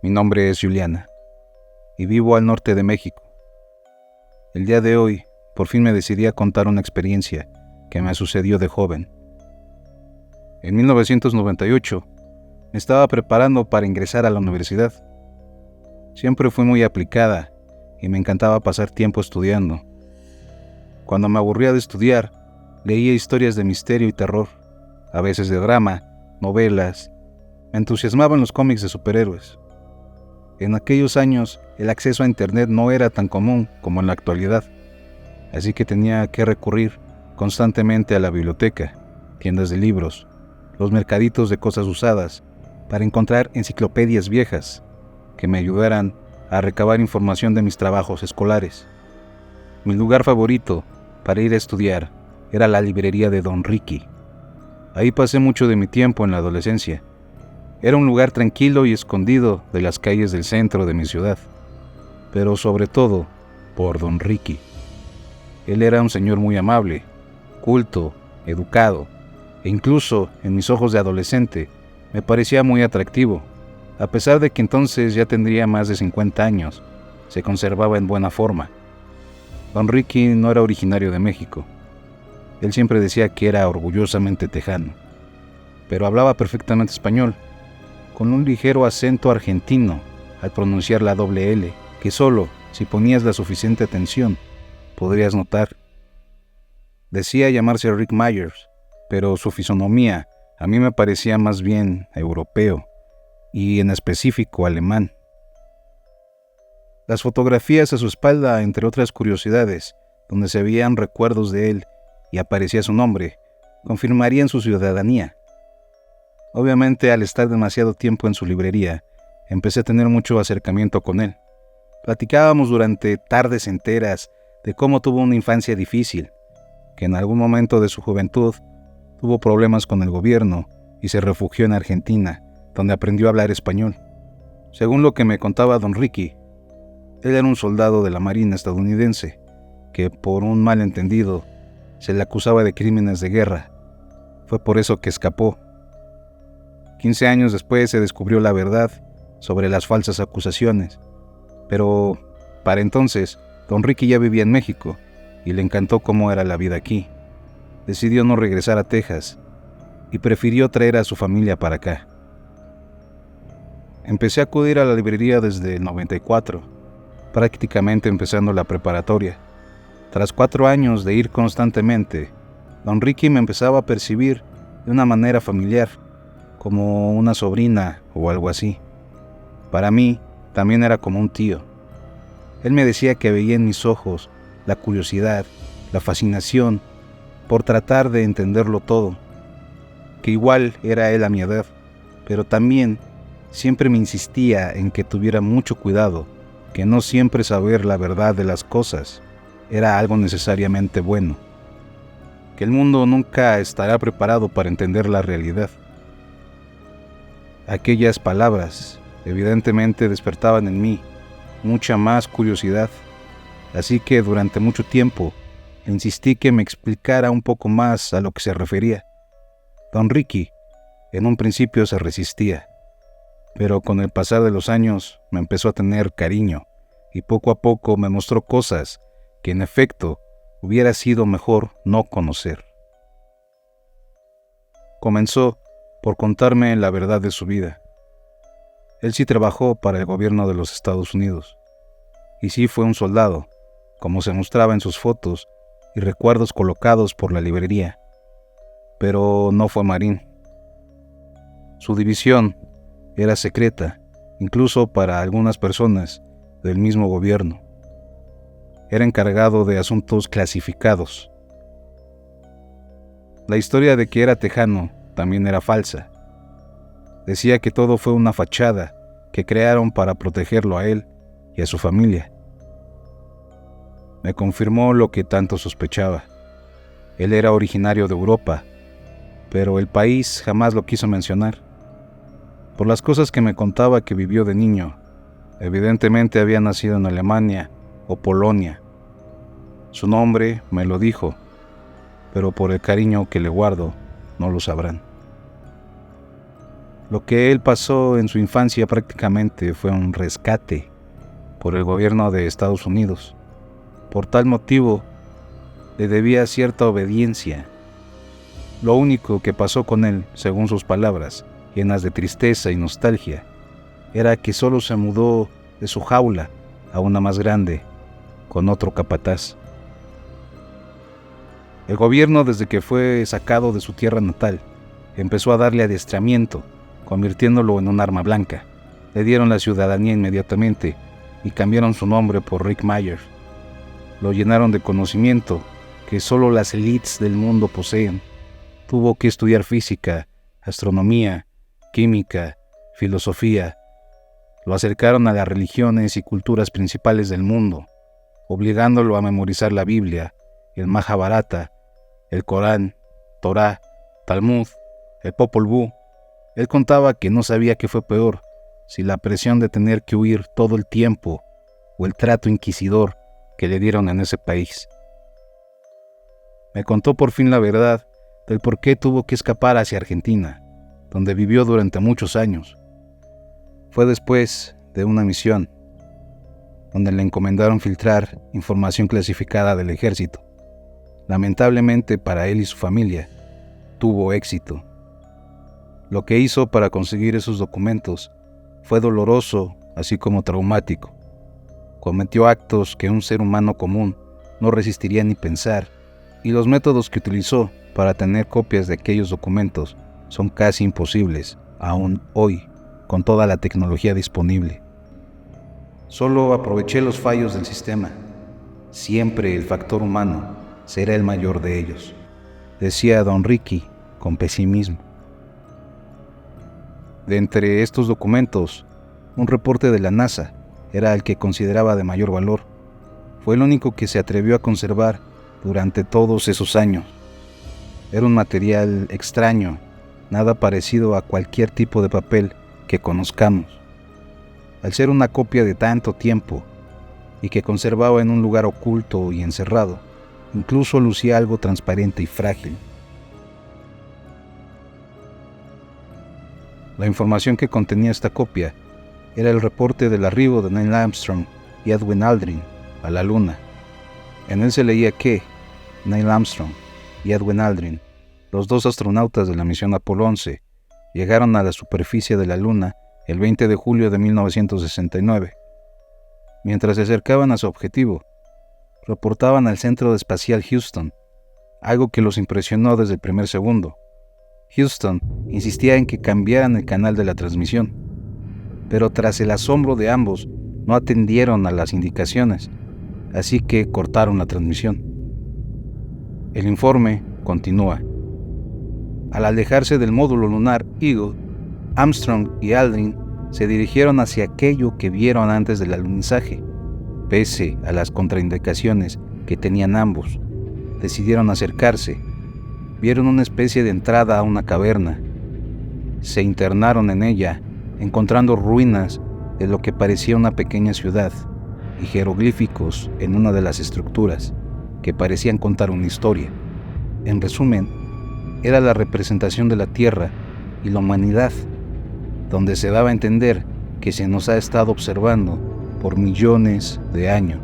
Mi nombre es Juliana y vivo al norte de México. El día de hoy, por fin me decidí a contar una experiencia que me sucedió de joven. En 1998, me estaba preparando para ingresar a la universidad. Siempre fui muy aplicada y me encantaba pasar tiempo estudiando. Cuando me aburría de estudiar, leía historias de misterio y terror, a veces de drama, novelas. Me entusiasmaban los cómics de superhéroes. En aquellos años, el acceso a Internet no era tan común como en la actualidad, así que tenía que recurrir constantemente a la biblioteca, tiendas de libros, los mercaditos de cosas usadas, para encontrar enciclopedias viejas que me ayudaran a recabar información de mis trabajos escolares. Mi lugar favorito para ir a estudiar era la librería de Don Ricky. Ahí pasé mucho de mi tiempo en la adolescencia. Era un lugar tranquilo y escondido de las calles del centro de mi ciudad, pero sobre todo por Don Ricky. Él era un señor muy amable, culto, educado, e incluso en mis ojos de adolescente me parecía muy atractivo. A pesar de que entonces ya tendría más de 50 años, se conservaba en buena forma. Don Ricky no era originario de México. Él siempre decía que era orgullosamente tejano, pero hablaba perfectamente español, con un ligero acento argentino al pronunciar la doble L, que solo, si ponías la suficiente atención, podrías notar. Decía llamarse Rick Myers, pero su fisonomía a mí me parecía más bien europeo, y en específico alemán. Las fotografías a su espalda, entre otras curiosidades, donde se veían recuerdos de él y aparecía su nombre, confirmarían su ciudadanía. Obviamente, al estar demasiado tiempo en su librería, empecé a tener mucho acercamiento con él. Platicábamos durante tardes enteras de cómo tuvo una infancia difícil, que en algún momento de su juventud tuvo problemas con el gobierno y se refugió en Argentina, donde aprendió a hablar español. Según lo que me contaba Don Ricky, él era un soldado de la Marina estadounidense, que por un malentendido se le acusaba de crímenes de guerra. Fue por eso que escapó. 15 años después se descubrió la verdad sobre las falsas acusaciones, pero para entonces Don Ricky ya vivía en México y le encantó cómo era la vida aquí. Decidió no regresar a Texas y prefirió traer a su familia para acá. Empecé a acudir a la librería desde el 94, prácticamente empezando la preparatoria. Tras 4 años de ir constantemente, Don Ricky me empezaba a percibir de una manera familiar, como una sobrina o algo así. Para mí, también era como un tío. Él me decía que veía en mis ojos la curiosidad, la fascinación por tratar de entenderlo todo, que igual era él a mi edad, pero también siempre me insistía en que tuviera mucho cuidado, que no siempre saber la verdad de las cosas era algo necesariamente bueno, que el mundo nunca estará preparado para entender la realidad. Aquellas palabras evidentemente despertaban en mí mucha más curiosidad, así que durante mucho tiempo insistí que me explicara un poco más a lo que se refería. Don Ricky en un principio se resistía, pero con el pasar de los años me empezó a tener cariño y poco a poco me mostró cosas que en efecto hubiera sido mejor no conocer. Comenzó por contarme la verdad de su vida. Él sí trabajó para el gobierno de los Estados Unidos, y sí fue un soldado, como se mostraba en sus fotos y recuerdos colocados por la librería, pero no fue marín. Su división era secreta, incluso para algunas personas del mismo gobierno. Era encargado de asuntos clasificados. La historia de que era tejano también era falsa. Decía que todo fue una fachada que crearon para protegerlo a él y a su familia. Me confirmó lo que tanto sospechaba. Él era originario de Europa, pero el país jamás lo quiso mencionar. Por las cosas que me contaba que vivió de niño, evidentemente había nacido en Alemania o Polonia. Su nombre me lo dijo, pero por el cariño que le guardo, no lo sabrán. Lo que él pasó en su infancia prácticamente fue un rescate por el gobierno de Estados Unidos. Por tal motivo, le debía cierta obediencia. Lo único que pasó con él, según sus palabras, llenas de tristeza y nostalgia, era que solo se mudó de su jaula a una más grande, con otro capataz. El gobierno, desde que fue sacado de su tierra natal, empezó a darle adiestramiento, convirtiéndolo en un arma blanca. Le dieron la ciudadanía inmediatamente y cambiaron su nombre por Rick Myers. Lo llenaron de conocimiento que solo las élites del mundo poseen. Tuvo que estudiar física, astronomía, química, filosofía. Lo acercaron a las religiones y culturas principales del mundo, obligándolo a memorizar la Biblia, el Mahabharata, el Corán, Torá, Talmud, el Popol Vuh. Él contaba que no sabía qué fue peor, si la presión de tener que huir todo el tiempo o el trato inquisidor que le dieron en ese país. Me contó por fin la verdad del por qué tuvo que escapar hacia Argentina, donde vivió durante muchos años. Fue después de una misión, donde le encomendaron filtrar información clasificada del ejército. Lamentablemente para él y su familia, tuvo éxito. Lo que hizo para conseguir esos documentos fue doloroso, así como traumático. Cometió actos que un ser humano común no resistiría ni pensar, y los métodos que utilizó para tener copias de aquellos documentos son casi imposibles, aún hoy, con toda la tecnología disponible. Solo aproveché los fallos del sistema. Siempre el factor humano será el mayor de ellos, decía don Ricky con pesimismo. De entre estos documentos, un reporte de la NASA era el que consideraba de mayor valor. Fue el único que se atrevió a conservar durante todos esos años. Era un material extraño, nada parecido a cualquier tipo de papel que conozcamos. Al ser una copia de tanto tiempo y que conservaba en un lugar oculto y encerrado, incluso lucía algo transparente y frágil. La información que contenía esta copia era el reporte del arribo de Neil Armstrong y Edwin Aldrin a la Luna. En él se leía que Neil Armstrong y Edwin Aldrin, los dos astronautas de la misión Apolo 11, llegaron a la superficie de la Luna el 20 de julio de 1969. Mientras se acercaban a su objetivo, reportaban al Centro Espacial Houston, algo que los impresionó desde el primer segundo. Houston insistía en que cambiaran el canal de la transmisión, pero tras el asombro de ambos, no atendieron a las indicaciones, así que cortaron la transmisión. El informe continúa. Al alejarse del módulo lunar Eagle, Armstrong y Aldrin se dirigieron hacia aquello que vieron antes del alunizaje. Pese a las contraindicaciones que tenían ambos, decidieron acercarse. Vieron una especie de entrada a una caverna. Se internaron en ella, encontrando ruinas de lo que parecía una pequeña ciudad y jeroglíficos en una de las estructuras que parecían contar una historia. En resumen, era la representación de la Tierra y la humanidad, donde se daba a entender que se nos ha estado observando por millones de años.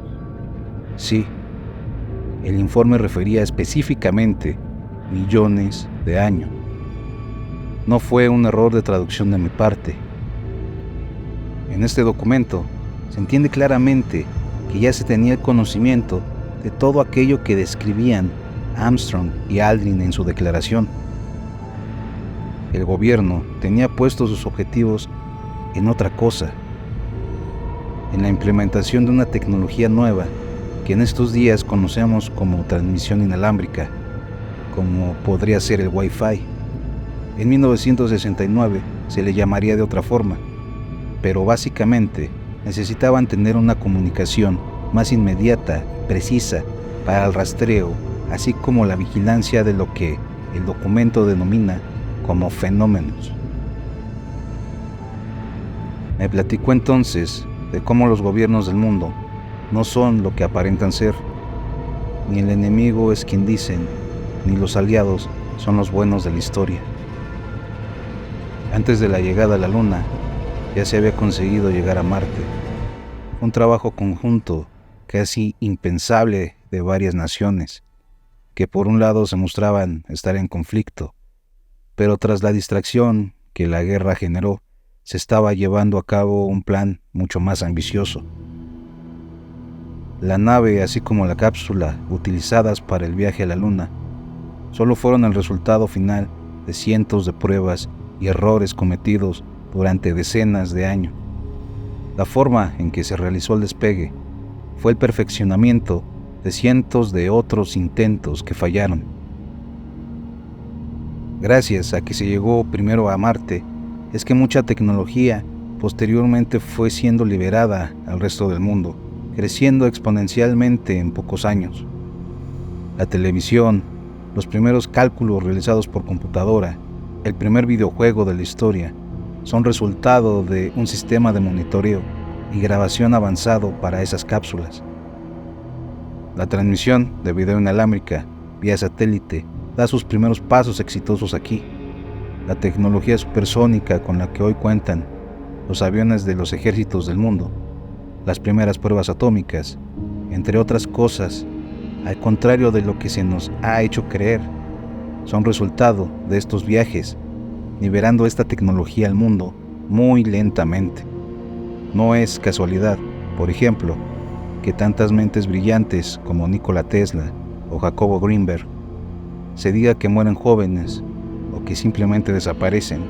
Sí, el informe refería específicamente millones de años. No fue un error de traducción de mi parte. En este documento se entiende claramente que ya se tenía el conocimiento de todo aquello que describían Armstrong y Aldrin en su declaración. El gobierno tenía puestos sus objetivos en otra cosa, en la implementación de una tecnología nueva que en estos días conocemos como transmisión inalámbrica, como podría ser el Wi-Fi. En 1969 se le llamaría de otra forma, pero básicamente necesitaban tener una comunicación más inmediata, precisa, para el rastreo, así como la vigilancia de lo que el documento denomina como fenómenos. Me platicó entonces de cómo los gobiernos del mundo no son lo que aparentan ser. Ni el enemigo es quien dicen, ni los aliados son los buenos de la historia. Antes de la llegada a la Luna, ya se había conseguido llegar a Marte. Un trabajo conjunto casi impensable de varias naciones, que por un lado se mostraban estar en conflicto, pero tras la distracción que la guerra generó, se estaba llevando a cabo un plan mucho más ambicioso. La nave, así como la cápsula utilizadas para el viaje a la Luna, solo fueron el resultado final de cientos de pruebas y errores cometidos durante decenas de años. La forma en que se realizó el despegue fue el perfeccionamiento de cientos de otros intentos que fallaron. Gracias a que se llegó primero a Marte, es que mucha tecnología posteriormente fue siendo liberada al resto del mundo, creciendo exponencialmente en pocos años. La televisión, los primeros cálculos realizados por computadora, el primer videojuego de la historia, son resultado de un sistema de monitoreo y grabación avanzado para esas cápsulas. La transmisión de video inalámbrica vía satélite da sus primeros pasos exitosos aquí. La tecnología supersónica con la que hoy cuentan los aviones de los ejércitos del mundo, las primeras pruebas atómicas, entre otras cosas, al contrario de lo que se nos ha hecho creer, son resultado de estos viajes, liberando esta tecnología al mundo muy lentamente. No es casualidad, por ejemplo, que tantas mentes brillantes como Nikola Tesla o Jacobo Greenberg se diga que mueren jóvenes o que simplemente desaparecen.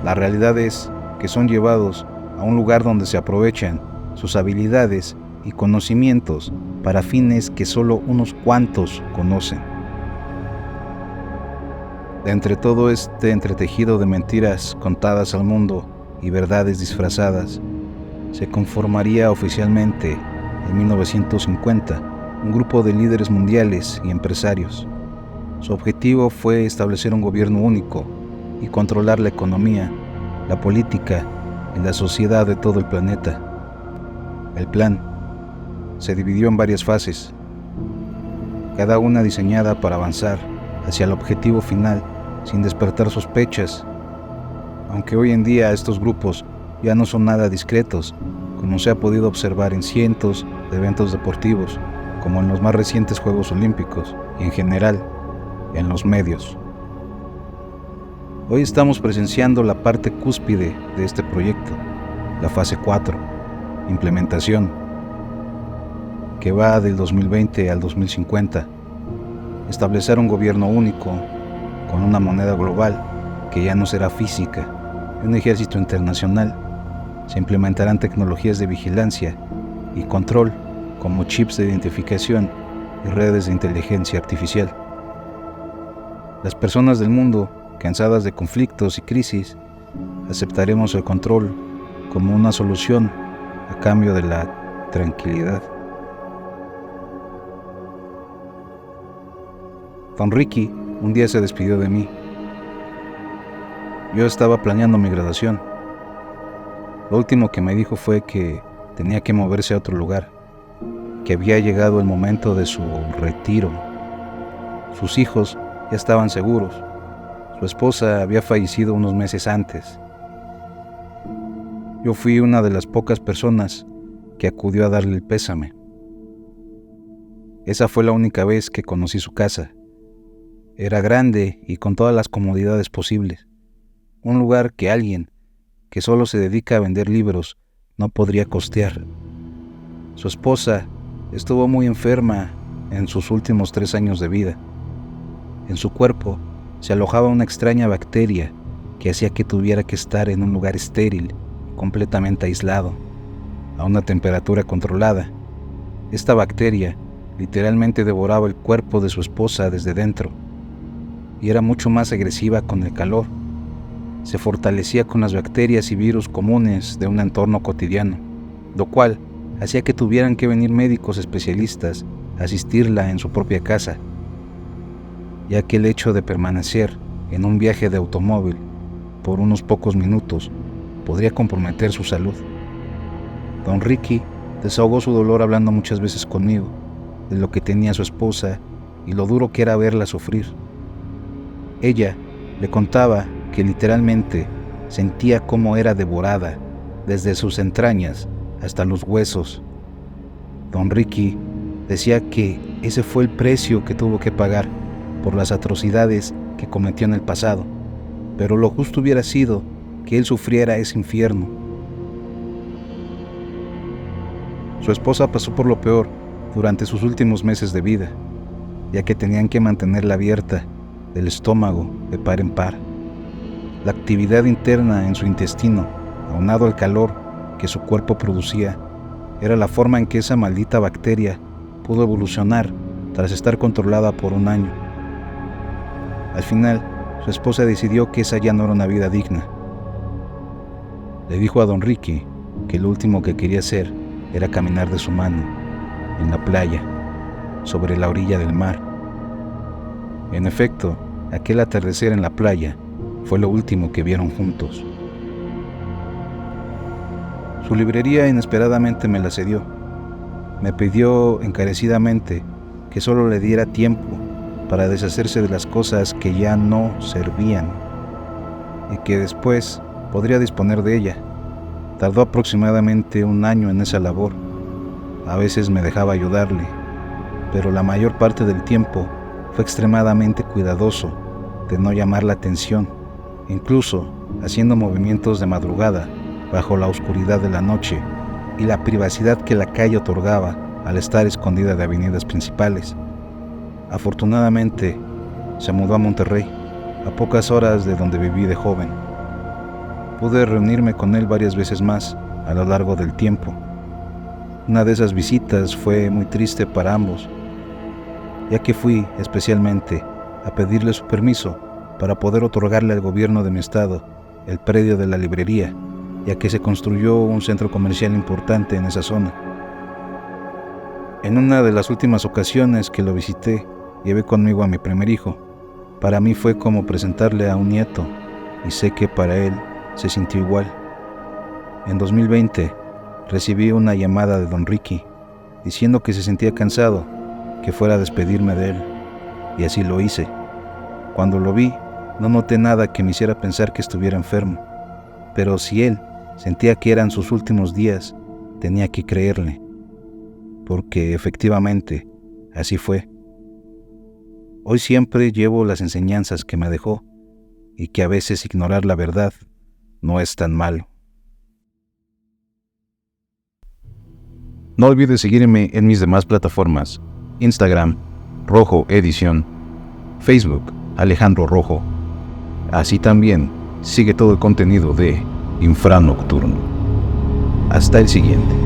La realidad es que son llevados a un lugar donde se aprovechan sus habilidades y conocimientos para fines que solo unos cuantos conocen. De entre todo este entretejido de mentiras contadas al mundo y verdades disfrazadas, se conformaría oficialmente en 1950 un grupo de líderes mundiales y empresarios. Su objetivo fue establecer un gobierno único y controlar la economía, la política y la sociedad de todo el planeta. El plan se dividió en varias fases, cada una diseñada para avanzar hacia el objetivo final sin despertar sospechas, aunque hoy en día estos grupos ya no son nada discretos, como se ha podido observar en cientos de eventos deportivos, como en los más recientes Juegos Olímpicos y en general en los medios. Hoy estamos presenciando la parte cúspide de este proyecto, la fase 4, implementación, que va del 2020 al 2050, establecer un gobierno único con una moneda global que ya no será física, y un ejército internacional. Se implementarán tecnologías de vigilancia y control como chips de identificación y redes de inteligencia artificial. Las personas del mundo, cansadas de conflictos y crisis, aceptaremos el control como una solución a cambio de la tranquilidad. Don Ricky un día se despidió de mí. Yo estaba planeando mi graduación. Lo último que me dijo fue que tenía que moverse a otro lugar, que había llegado el momento de su retiro. Sus hijos ya estaban seguros. Su esposa había fallecido unos meses antes. Yo fui una de las pocas personas que acudió a darle el pésame. Esa fue la única vez que conocí su casa. Era grande y con todas las comodidades posibles. Un lugar que alguien que solo se dedica a vender libros no podría costear. Su esposa estuvo muy enferma en sus últimos 3 años de vida. En su cuerpo se alojaba una extraña bacteria que hacía que tuviera que estar en un lugar estéril, completamente aislado, a una temperatura controlada. Esta bacteria literalmente devoraba el cuerpo de su esposa desde dentro y era mucho más agresiva con el calor. Se fortalecía con las bacterias y virus comunes de un entorno cotidiano, lo cual hacía que tuvieran que venir médicos especialistas a asistirla en su propia casa, ya que el hecho de permanecer en un viaje de automóvil por unos pocos minutos podría comprometer su salud. Don Ricky desahogó su dolor hablando muchas veces conmigo de lo que tenía su esposa y lo duro que era verla sufrir. Ella le contaba que literalmente sentía cómo era devorada desde sus entrañas hasta los huesos. Don Ricky decía que ese fue el precio que tuvo que pagar por las atrocidades que cometió en el pasado, pero lo justo hubiera sido que él sufriera ese infierno. Su esposa pasó por lo peor durante sus últimos meses de vida, ya que tenían que mantenerla abierta del estómago de par en par. La actividad interna en su intestino, aunado al calor que su cuerpo producía, era la forma en que esa maldita bacteria pudo evolucionar tras estar controlada por un año. Al final, su esposa decidió que esa ya no era una vida digna. Le dijo a don Ricky que lo último que quería hacer era caminar de su mano, en la playa, sobre la orilla del mar. En efecto, aquel atardecer en la playa fue lo último que vieron juntos. Su librería inesperadamente me la cedió. Me pidió encarecidamente que solo le diera tiempo para deshacerse de las cosas que ya no servían y que después podría disponer de ella. Tardó aproximadamente un año en esa labor. A veces me dejaba ayudarle, pero la mayor parte del tiempo fue extremadamente cuidadoso de no llamar la atención, incluso haciendo movimientos de madrugada bajo la oscuridad de la noche y la privacidad que la calle otorgaba al estar escondida de avenidas principales. Afortunadamente, se mudó a Monterrey, a pocas horas de donde viví de joven. Pude reunirme con él varias veces más a lo largo del tiempo. Una de esas visitas fue muy triste para ambos, ya que fui especialmente a pedirle su permiso para poder otorgarle al gobierno de mi estado el predio de la librería, ya que se construyó un centro comercial importante en esa zona. En una de las últimas ocasiones que lo visité, llevé conmigo a mi primer hijo. Para mí fue como presentarle a un nieto, y sé que para él se sintió igual. En 2020, recibí una llamada de don Ricky, diciendo que se sentía cansado, que fuera a despedirme de él, y así lo hice. Cuando lo vi, no noté nada que me hiciera pensar que estuviera enfermo, pero si él sentía que eran sus últimos días, tenía que creerle, porque efectivamente así fue. Hoy siempre llevo las enseñanzas que me dejó y que a veces ignorar la verdad no es tan malo. No olvides seguirme en mis demás plataformas: Instagram, Rojo Edición, Facebook, Alejandro Rojo. Así también sigue todo el contenido de Infranocturno. Hasta el siguiente.